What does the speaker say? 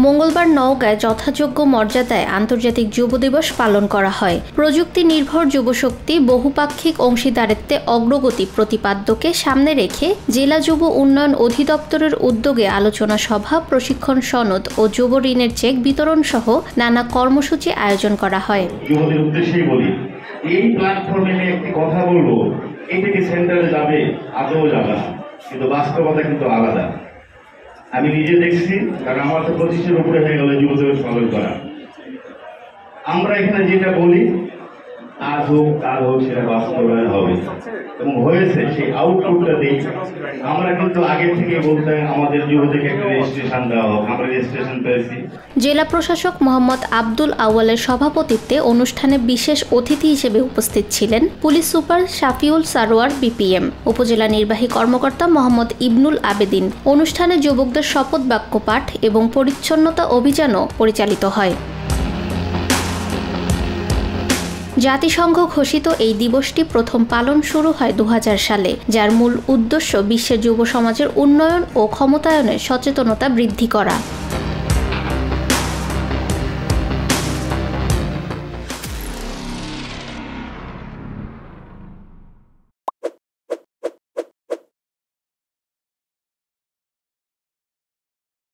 মঙ্গলবার নওগাঁয় যথাযোগ্য মর্যাদায় আন্তর্জাতিক যুব দিবস পালন করা হয়। প্রযুক্তি নির্ভর যুবশক্তি বহুপাক্ষিক অংশীদারিত্বে অগ্রগতি প্রতিপাদ্যকে সামনে রেখে জেলা যুব উন্নয়ন অধিদপ্তরের উদ্যোগে আলোচনা সভা, প্রশিক্ষণ সনদ ও যুব ঋণের চেক বিতরণ সহ নানা কর্মসূচি আয়োজন করা হয়। যুবদের উদ্দেশ্যেই বলি, এই প্ল্যাটফর্মে নিয়ে একটি কথা বলবো, এটা কি সেন্টারে যাবে? আদৌ যাবে না, কিন্তু বাস্তবতা কিন্তু আলাদা। আমি নিজে দেখছি, কারণ আমার তো 25-এর উপরে হয়ে গেল যুব দিবস পালন করা। আমরা এখানে যেটা বলি আজ হোক কাল হোক সেটা বাস্তবায়ন হবে এবং হয়েছে, সেই আউটপুটটা দিই। আমরা কিন্তু আগে থেকে বলতে আমাদের যুবদেরকে একটা রেজিস্ট্রেশন দেওয়া হোক, আমরা রেজিস্ট্রেশন পেয়েছি। জেলা প্রশাসক মোহাম্মদ আব্দুল আউয়ালের সভাপতিত্বে অনুষ্ঠানে বিশেষ অতিথি হিসেবে উপস্থিত ছিলেন police super Shafiul Sarwar BPM, উপজেলা নির্বাহী কর্মকর্তা মোহাম্মদ ইবনুল আবেদিন। অনুষ্ঠানে যুবকদের শপথ বাক্য পাঠ এবং পরিচ্ছন্নতা অভিযানও পরিচালিত হয়। জাতিসংঘ ঘোষিত এই দিবসটি প্রথম পালন শুরু হয় 2000 সালে, যার মূল উদ্দেশ্য বিশ্বের যুব সমাজের উন্নয়ন ও ক্ষমতায়নে সচেতনতা বৃদ্ধি করা।